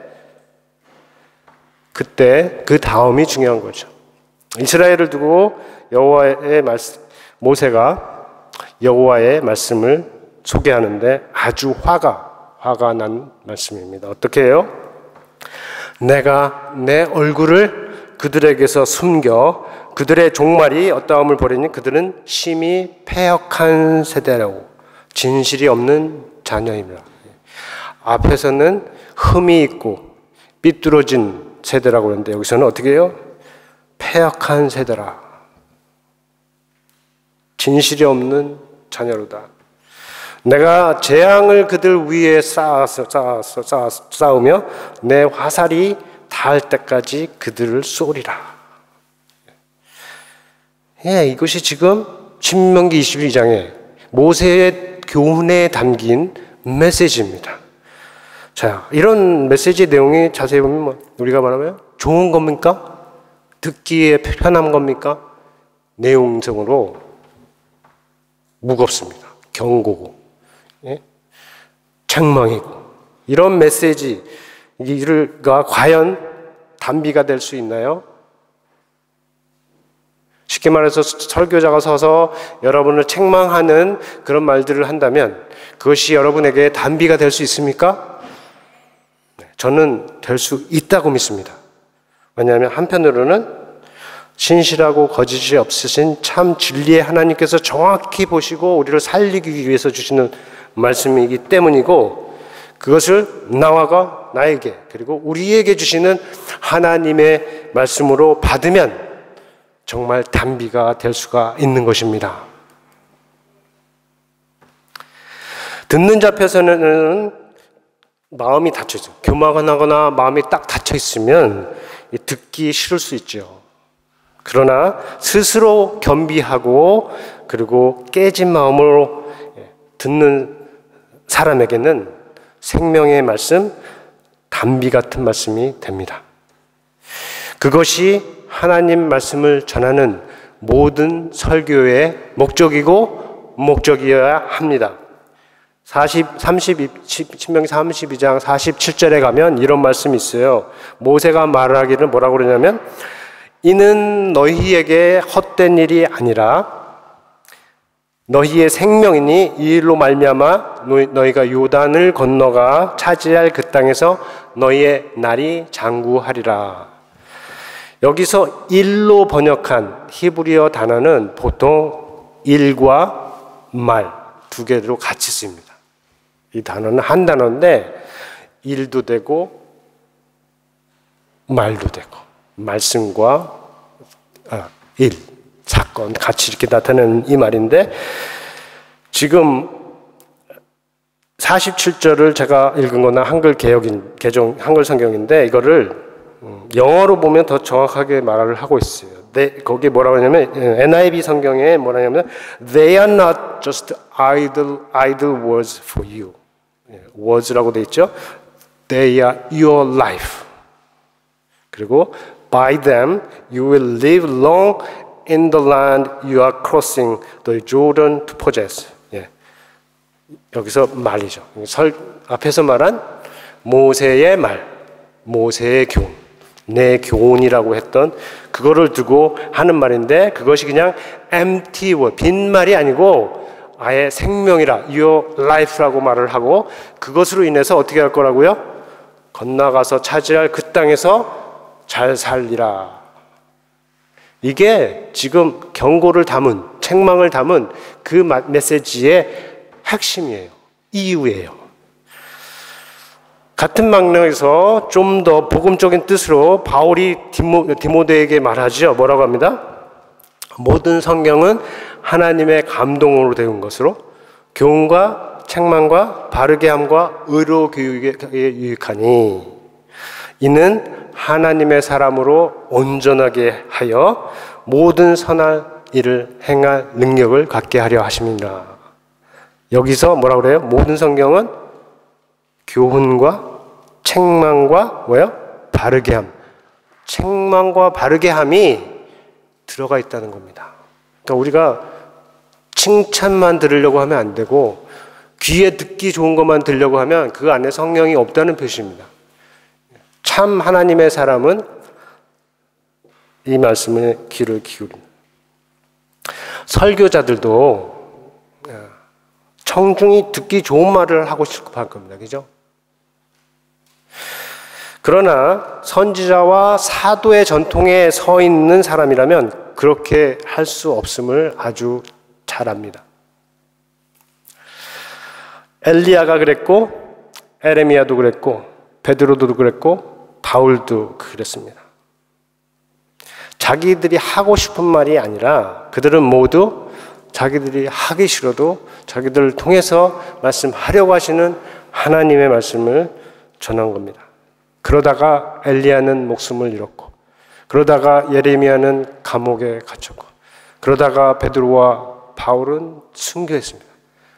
그때 그 다음이 중요한 거죠. 이스라엘을 두고 모세가 여호와의 말씀을 소개하는데 아주 화가 난 말씀입니다. 어떻게 해요? 내가 내 얼굴을 그들에게서 숨겨 그들의 종말이 어떠함을 보리니 그들은 심히 패역한 세대라고 진실이 없는 자녀입니다. 앞에서는 흠이 있고 삐뚤어진 세대라고 그러는데 여기서는 어떻게 해요? 패역한 세대라. 진실이 없는 자녀로다. 내가 재앙을 그들 위에 쌓으며 내 화살이 닿을 때까지 그들을 쏘리라. 이것이 지금 신명기 22장에 모세의 교훈에 담긴 메시지입니다. 자, 이런 메시지 내용이 자세히 보면 우리가 말하면 좋은 겁니까? 듣기에 편한 겁니까? 내용적으로 무겁습니다. 경고고, 책망이고, 이런 메시지, 이가 과연 단비가 될 수 있나요? 쉽게 말해서 설교자가 서서 여러분을 책망하는 그런 말들을 한다면 그것이 여러분에게 단비가 될 수 있습니까? 저는 될 수 있다고 믿습니다. 왜냐하면 한편으로는 신실하고 거짓이 없으신 참 진리의 하나님께서 정확히 보시고 우리를 살리기 위해서 주시는 말씀이기 때문이고, 그것을 나와가 나에게 그리고 우리에게 주시는 하나님의 말씀으로 받으면 정말 단비가 될 수가 있는 것입니다. 듣는 자 앞에서는 마음이 닫혀있어요. 교만하거나 마음이 딱 닫혀있으면 듣기 싫을 수 있죠. 그러나 스스로 겸비하고 그리고 깨진 마음으로 듣는 사람에게는 생명의 말씀, 단비 같은 말씀이 됩니다. 그것이 하나님 말씀을 전하는 모든 설교의 목적이고 목적이어야 합니다. 신명기 32장 47절에 가면 이런 말씀이 있어요. 모세가 말하기를 뭐라고 그러냐면, 이는 너희에게 헛된 일이 아니라 너희의 생명이니 이 일로 말미암아 너희가 요단을 건너가 차지할 그 땅에서 너희의 날이 장구하리라. 여기서 일로 번역한 히브리어 단어는 보통 일과 말 두 개로 같이 씁니다. 이 단어는 한 단어인데 일도 되고 말도 되고 말씀과 일, 사건 같이 이렇게 나타내는 이 말인데, 지금 47절을 제가 읽은 거는 한글 개정 한글 성경인데 이거를 영어로 보면 더 정확하게 말을 하고 있어요. 거기 뭐라고 하냐면 NIV 성경에 뭐라냐면 They are not just idle words for you. words라고 돼 있죠. They are your life. 그리고 By them you will live long in the land you are crossing the Jordan to possess. 여기서 말이죠. 앞에서 말한 모세의 말, 모세의 교훈, 내 교훈이라고 했던 그거를 두고 하는 말인데, 그것이 그냥 empty word, 빈말이 아니고 아예 생명이라, your life라고 말을 하고, 그것으로 인해서 어떻게 할 거라고요? 건너가서 차지할 그 땅에서 잘 살리라. 이게 지금 경고를 담은, 책망을 담은 그 메시지의 핵심이에요. 이유예요. 같은 맥락에서 좀 더 복음적인 뜻으로 바울이 디모데에게 말하죠. 뭐라고 합니다? 모든 성경은 하나님의 감동으로 되은 것으로 교훈과 책망과 바르게 함과 의로 교육에 유익하니 이는 하나님의 사람으로 온전하게 하여 모든 선한 일을 행할 능력을 갖게 하려 하심이라. 여기서 뭐라고 그래요? 모든 성경은 교훈과 책망과 뭐요? 바르게 함. 책망과 바르게 함이 들어가 있다는 겁니다. 그러니까 우리가 칭찬만 들으려고 하면 안 되고 귀에 듣기 좋은 것만 들으려고 하면 그 안에 성령이 없다는 표시입니다. 참 하나님의 사람은 이 말씀에 귀를 기울입니다. 설교자들도 청중이 듣기 좋은 말을 하고 싶어 할 겁니다. 그죠? 그러나 선지자와 사도의 전통에 서 있는 사람이라면 그렇게 할 수 없음을 아주 잘 압니다. 엘리야가 그랬고, 에레미야도 그랬고, 베드로도 그랬고, 바울도 그랬습니다. 자기들이 하고 싶은 말이 아니라 그들은 모두 자기들이 하기 싫어도 자기들을 통해서 말씀하려고 하시는 하나님의 말씀을 전한 겁니다. 그러다가 엘리야는 목숨을 잃었고, 그러다가 예레미야는 감옥에 갇혔고, 그러다가 베드로와 바울은 순교했습니다.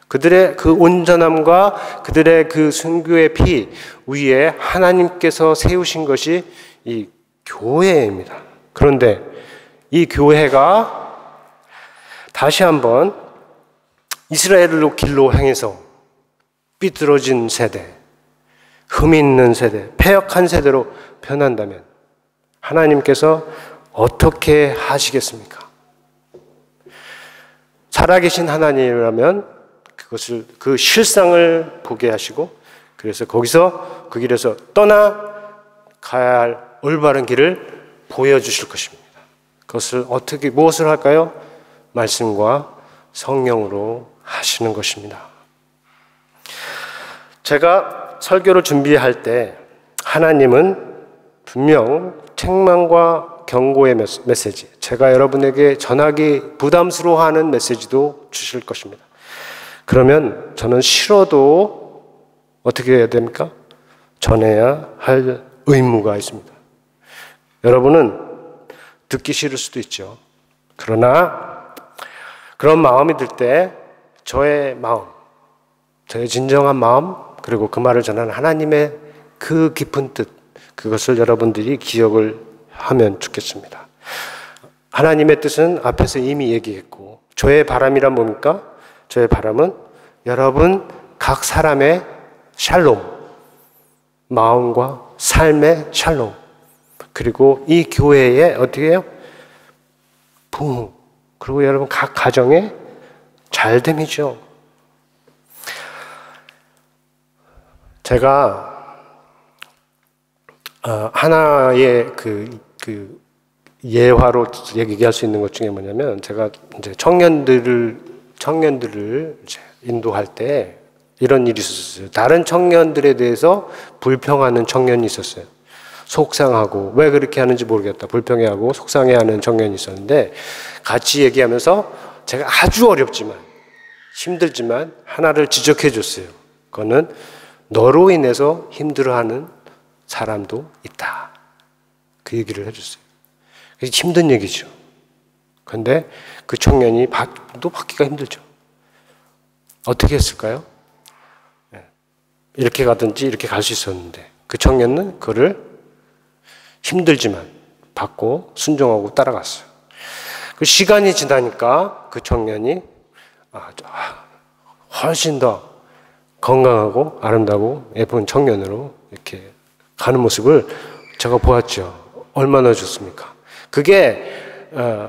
그들의 그 온전함과 그들의 그 순교의 피 위에 하나님께서 세우신 것이 이 교회입니다. 그런데 이 교회가 다시 한번 이스라엘로 길로 향해서 삐뚤어진 세대, 흠이 있는 세대, 패역한 세대로 변한다면 하나님께서 어떻게 하시겠습니까? 살아계신 하나님이라면 그것을, 그 실상을 보게 하시고, 그래서 거기서 그 길에서 떠나가야 할 올바른 길을 보여주실 것입니다. 그것을 어떻게, 무엇을 할까요? 말씀과 성령으로 하시는 것입니다. 제가 설교를 준비할 때 하나님은 분명 책망과 경고의 메시지, 제가 여러분에게 전하기 부담스러워하는 메시지도 주실 것입니다. 그러면 저는 싫어도 어떻게 해야 됩니까? 전해야 할 의무가 있습니다. 여러분은 듣기 싫을 수도 있죠. 그러나 그런 마음이 들 때 저의 마음, 저의 진정한 마음, 그리고 그 말을 전하는 하나님의 그 깊은 뜻, 그것을 여러분들이 기억을 하면 좋겠습니다. 하나님의 뜻은 앞에서 이미 얘기했고, 저의 바람이란 뭡니까? 저의 바람은 여러분 각 사람의 샬롬, 마음과 삶의 샬롬, 그리고 이 교회의 어떻게 해요? 부흥, 그리고 여러분 각 가정의 잘됨이죠. 제가 하나의 그 예화로 얘기할 수 있는 것 중에 뭐냐면, 제가 이제 청년들을 이제 인도할 때 이런 일이 있었어요. 다른 청년들에 대해서 불평하는 청년이 있었어요. 속상하고, 왜 그렇게 하는지 모르겠다, 불평해하고 속상해하는 청년이 있었는데, 같이 얘기하면서 제가 아주 어렵지만 힘들지만 하나를 지적해 줬어요. 그거는 너로 인해서 힘들어하는 사람도 있다, 그 얘기를 해줬어요. 힘든 얘기죠. 그런데 그 청년이 또 받기가 힘들죠. 어떻게 했을까요? 이렇게 가든지 이렇게 갈 수 있었는데, 그 청년은 그거를 힘들지만 받고 순종하고 따라갔어요. 그 시간이 지나니까 그 청년이 훨씬 더 건강하고 아름다고 예쁜 청년으로 이렇게 가는 모습을 제가 보았죠. 얼마나 좋습니까? 그게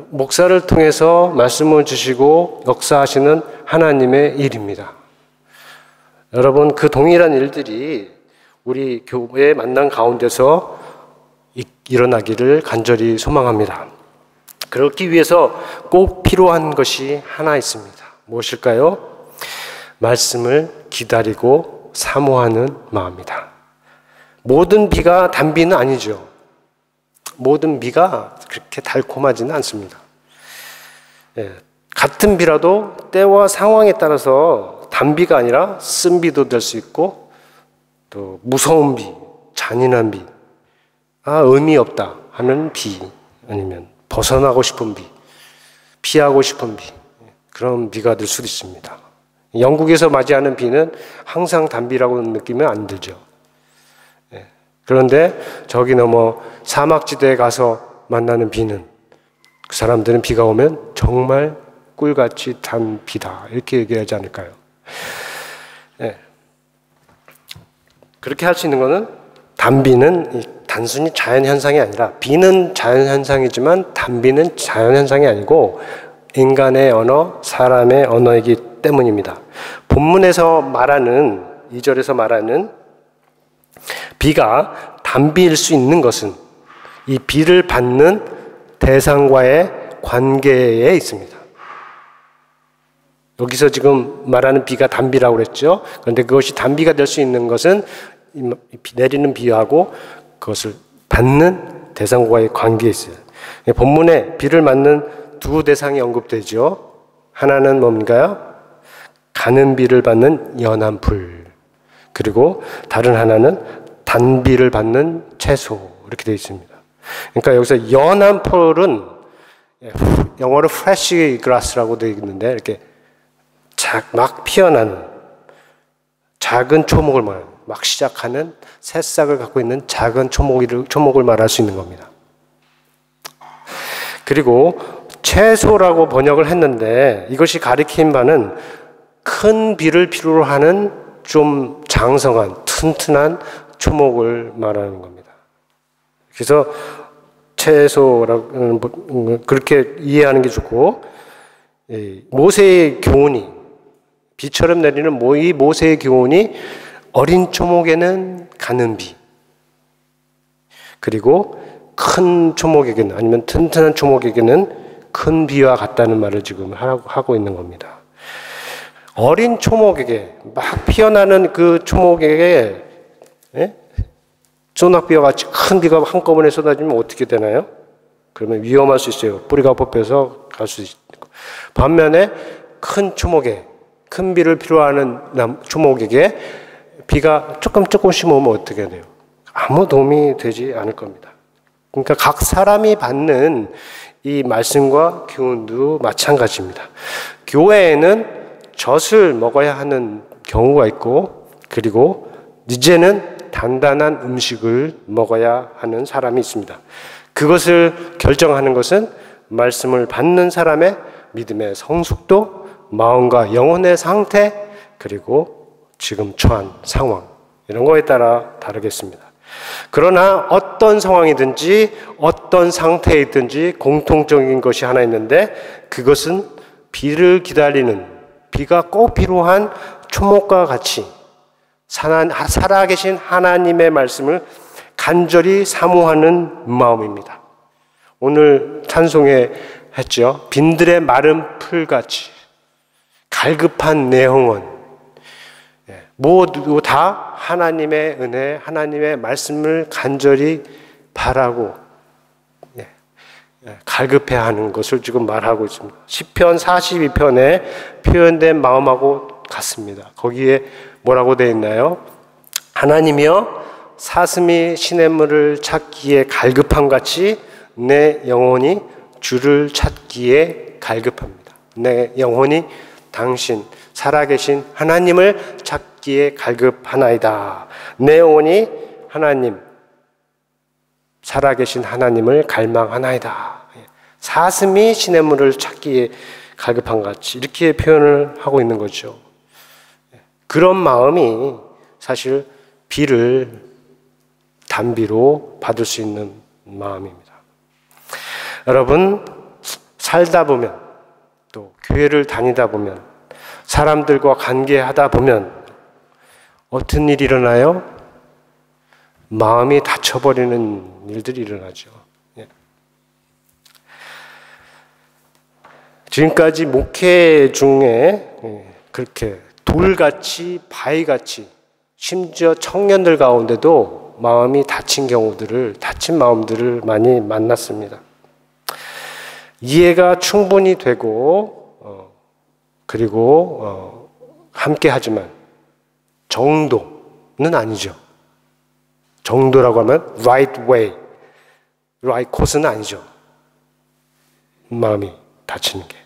목사를 통해서 말씀을 주시고 역사하시는 하나님의 일입니다. 여러분, 그 동일한 일들이 우리 교회 만난 가운데서 일어나기를 간절히 소망합니다. 그렇기 위해서 꼭 필요한 것이 하나 있습니다. 무엇일까요? 말씀을 기다리고 사모하는 마음이다. 모든 비가 단비는 아니죠. 모든 비가 그렇게 달콤하지는 않습니다. 같은 비라도 때와 상황에 따라서 단비가 아니라 쓴비도 될 수 있고, 또 무서운 비, 잔인한 비, 의미 없다 하는 비, 아니면 벗어나고 싶은 비, 피하고 싶은 비, 그런 비가 될 수도 있습니다. 영국에서 맞이하는 비는 항상 단비라고 느끼면 안 들죠. 그런데 저기 넘어 사막지대에 가서 만나는 비는, 그 사람들은 비가 오면 정말 꿀같이 단 비다, 이렇게 얘기하지 않을까요? 그렇게 할 수 있는 것은, 단비는 단순히 자연현상이 아니라, 비는 자연현상이지만 단비는 자연현상이 아니고 인간의 언어, 사람의 언어이기 때문입니다. 본문에서 말하는, 2절에서 말하는 비가 단비일 수 있는 것은 이 비를 받는 대상과의 관계에 있습니다. 여기서 지금 말하는 비가 단비라고 그랬죠. 그런데 그것이 단비가 될 수 있는 것은 내리는 비하고 그것을 받는 대상과의 관계에 있어요. 본문에 비를 맞는 두 대상이 언급되죠. 하나는 뭔가요? 가는 비를 받는 연한 풀, 그리고 다른 하나는 단비를 받는 채소, 이렇게 되어 있습니다. 그러니까 여기서 연한 풀은 영어로 fresh grass라고 되어 있는데, 이렇게 막 피어나는 작은 초목을 말합니다. 막 시작하는 새싹을 갖고 있는 작은 초목을 말할 수 있는 겁니다. 그리고 채소라고 번역을 했는데, 이것이 가리킨 바는 큰 비를 필요로 하는 좀 장성한 튼튼한 초목을 말하는 겁니다. 그래서 채소라고 그렇게 이해하는 게 좋고, 모세의 교훈이 비처럼 내리는 이 모세의 교훈이 어린 초목에는 가는 비, 그리고 큰 초목에게는, 아니면 튼튼한 초목에게는 큰 비와 같다는 말을 지금 하고 있는 겁니다. 어린 초목에게, 막 피어나는 그 초목에게 소낙비와 같이 큰 비가 한꺼번에 쏟아지면 어떻게 되나요? 그러면 위험할 수 있어요. 뿌리가 뽑혀서 갈 수 있고. 반면에 큰 초목에, 큰 비를 필요하는 초목에게 비가 조금씩 오면 어떻게 돼요? 아무 도움이 되지 않을 겁니다. 그러니까 각 사람이 받는 이 말씀과 교훈도 마찬가지입니다. 교회에는 젖을 먹어야 하는 경우가 있고, 그리고 이제는 단단한 음식을 먹어야 하는 사람이 있습니다. 그것을 결정하는 것은 말씀을 받는 사람의 믿음의 성숙도, 마음과 영혼의 상태, 그리고 지금 처한 상황, 이런 거에 따라 다르겠습니다. 그러나 어떤 상황이든지 어떤 상태에 있든지 공통적인 것이 하나 있는데, 그것은 비를 기다리는, 비가 꼭 필요한 초목과 같이 살아계신 하나님의 말씀을 간절히 사모하는 마음입니다. 오늘 찬송에 했죠. 빈들의 마른 풀같이 갈급한 내 영혼, 모두 다 하나님의 은혜, 하나님의 말씀을 간절히 바라고 갈급해하는 것을 지금 말하고 있습니다. 시편 42편에 표현된 마음하고 같습니다. 거기에 뭐라고 되어 있나요? 하나님이여, 사슴이 시냇물을 찾기에 갈급함 같이 내 영혼이 주를 찾기에 갈급합니다. 내 영혼이 당신 살아계신 하나님을 찾기에 갈급하나이다. 내 영혼이 하나님, 살아계신 하나님을 갈망하나이다. 사슴이 시냇물을 찾기에 갈급한 같이, 이렇게 표현을 하고 있는 거죠. 그런 마음이 사실 비를 단비로 받을 수 있는 마음입니다. 여러분, 살다 보면, 또 교회를 다니다 보면, 사람들과 관계하다 보면 어떤 일이 일어나요? 마음이 다쳐버리는 일들이 일어나죠. 지금까지 목회 중에 그렇게 돌같이, 바위같이, 심지어 청년들 가운데도 마음이 다친 마음들을 많이 만났습니다. 이해가 충분히 되고, 그리고 함께 하지만 정도는 아니죠. 정도라고 하면 right way, right course는 아니죠. 마음이 다치는 게.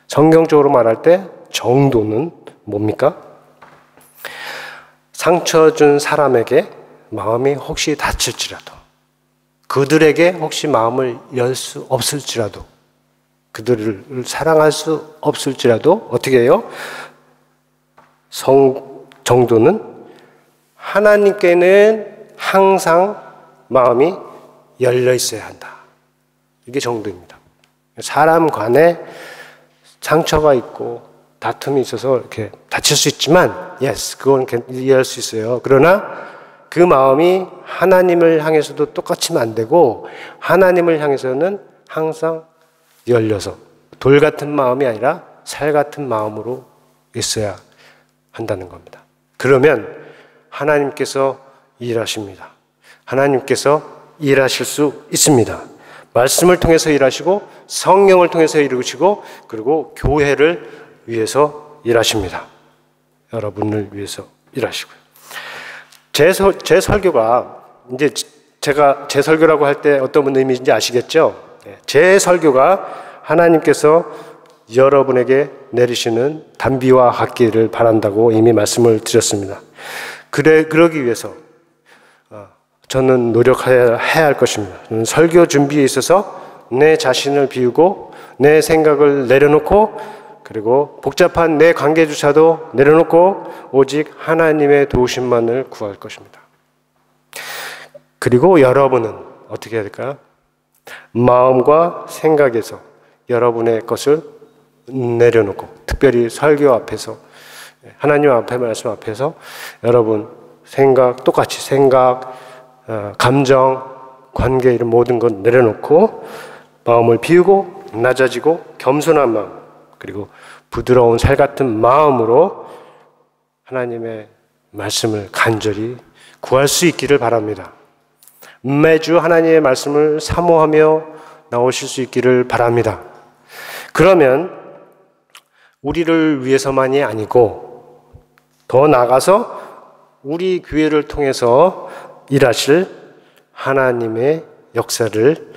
성경적으로 말할 때 정도는 뭡니까? 상처 준 사람에게 마음이 혹시 다칠지라도, 그들에게 혹시 마음을 열 수 없을지라도, 그들을 사랑할 수 없을지라도 어떻게 해요? 정도는 하나님께는 항상 마음이 열려 있어야 한다. 이게 정도입니다. 사람 간에 상처가 있고 다툼이 있어서 이렇게 다칠 수 있지만, yes, 그건 이해할 수 있어요. 그러나 그 마음이 하나님을 향해서도 똑같이면 안 되고, 하나님을 향해서는 항상 열려서 돌 같은 마음이 아니라 살 같은 마음으로 있어야 한다는 겁니다. 그러면 하나님께서 일하십니다. 하나님께서 일하실 수 있습니다. 말씀을 통해서 일하시고, 성령을 통해서 이루시고, 그리고 교회를 위해서 일하십니다. 여러분을 위해서 일하시고요. 제 설교가, 이제 제가 제 설교라고 할 때 어떤 의미인지 아시겠죠? 제 설교가 하나님께서 여러분에게 내리시는 단비와 같기를 바란다고 이미 말씀을 드렸습니다. 그러기 위해서 저는 노력해야 할 것입니다. 저는 설교 준비에 있어서 내 자신을 비우고, 내 생각을 내려놓고, 그리고 복잡한 내 관계조차도 내려놓고 오직 하나님의 도우심만을 구할 것입니다. 그리고 여러분은 어떻게 해야 될까요? 마음과 생각에서 여러분의 것을 내려놓고, 특별히 설교 앞에서, 하나님 앞에 말씀 앞에서 여러분 생각, 똑같이 생각, 감정, 관계 이런 모든 것 내려놓고 마음을 비우고 낮아지고 겸손한 마음, 그리고 부드러운 살 같은 마음으로 하나님의 말씀을 간절히 구할 수 있기를 바랍니다. 매주 하나님의 말씀을 사모하며 나오실 수 있기를 바랍니다. 그러면 우리를 위해서만이 아니고 더 나아가서 우리 교회를 통해서 일하실 하나님의 역사를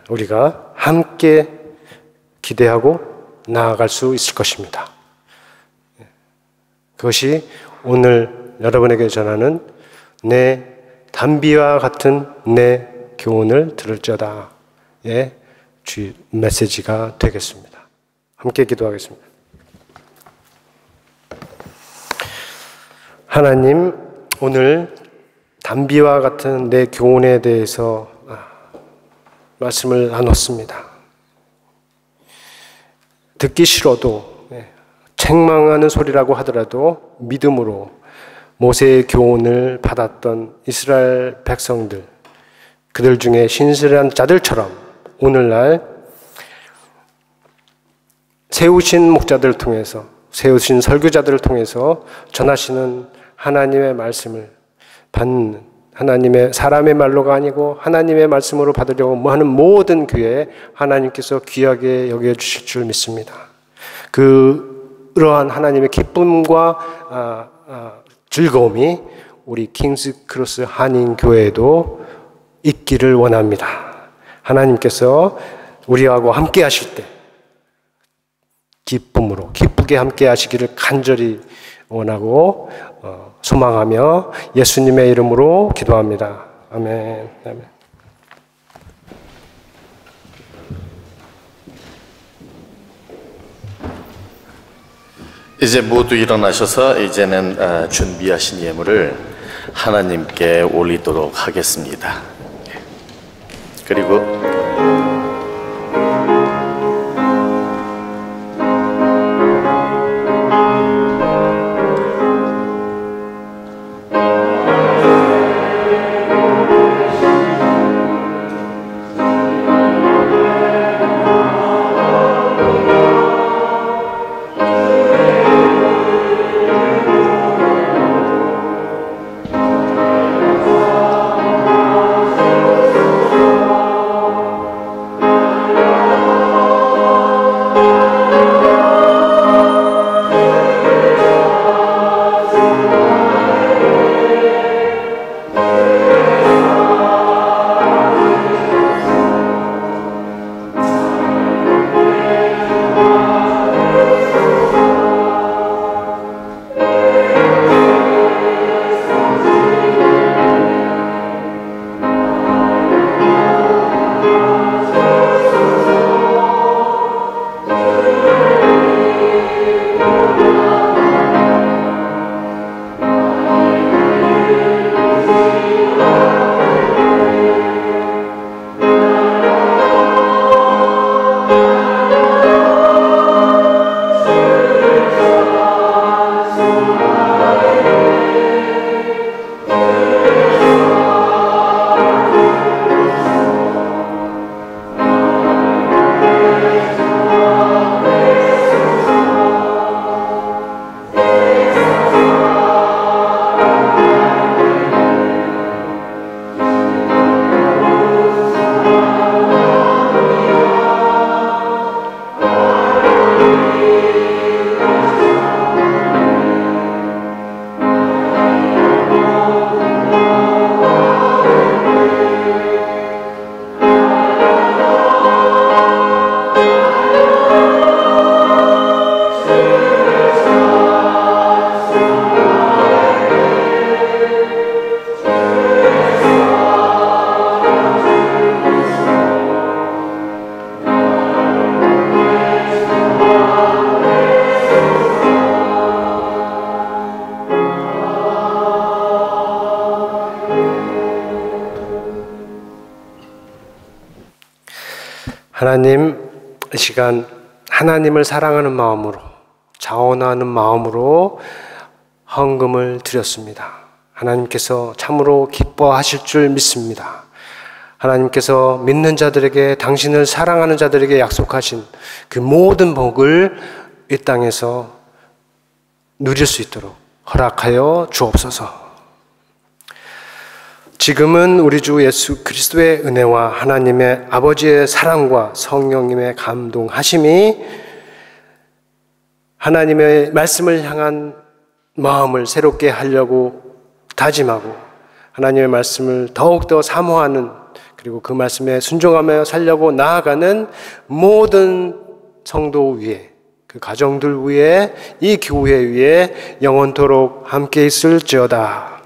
우리가 함께 기대하고 나아갈 수 있을 것입니다. 그것이 오늘 여러분에게 전하는 내 단비와 같은 내 교훈을 들을지어다의 주의 메시지가 되겠습니다. 함께 기도하겠습니다. 하나님, 오늘 단비와 같은 내 교훈에 대해서 말씀을 나눴습니다. 듣기 싫어도, 책망하는 소리라고 하더라도 믿음으로 모세의 교훈을 받았던 이스라엘 백성들, 그들 중에 신실한 자들처럼 오늘날 세우신 목자들을 통해서, 세우신 설교자들을 통해서 전하시는 하나님의 말씀을 받는, 하나님의 사람의 말로가 아니고 하나님의 말씀으로 받으려고 하는 모든 교회에 하나님께서 귀하게 여겨주실 줄 믿습니다. 그러한 하나님의 기쁨과 즐거움이 우리 킹스크로스 한인교회에도 있기를 원합니다. 하나님께서 우리하고 함께 하실 때 기쁨으로 기쁘게 함께 하시기를 간절히 원하고 소망하며 예수님의 이름으로 기도합니다. 아멘. 아멘. 이제 모두 일어나셔서 이제는 준비하신 예물을 하나님께 올리도록 하겠습니다. 그리고 하나님, 이 시간 하나님을 사랑하는 마음으로, 자원하는 마음으로 헌금을 드렸습니다. 하나님께서 참으로 기뻐하실 줄 믿습니다. 하나님께서 믿는 자들에게, 당신을 사랑하는 자들에게 약속하신 그 모든 복을 이 땅에서 누릴 수 있도록 허락하여 주옵소서. 지금은 우리 주 예수 그리스도의 은혜와 하나님의 아버지의 사랑과 성령님의 감동하심이 하나님의 말씀을 향한 마음을 새롭게 하려고 다짐하고 하나님의 말씀을 더욱더 사모하는, 그리고 그 말씀에 순종하며 살려고 나아가는 모든 성도 위에, 그 가정들 위에, 이 교회 위에 영원토록 함께 있을지어다.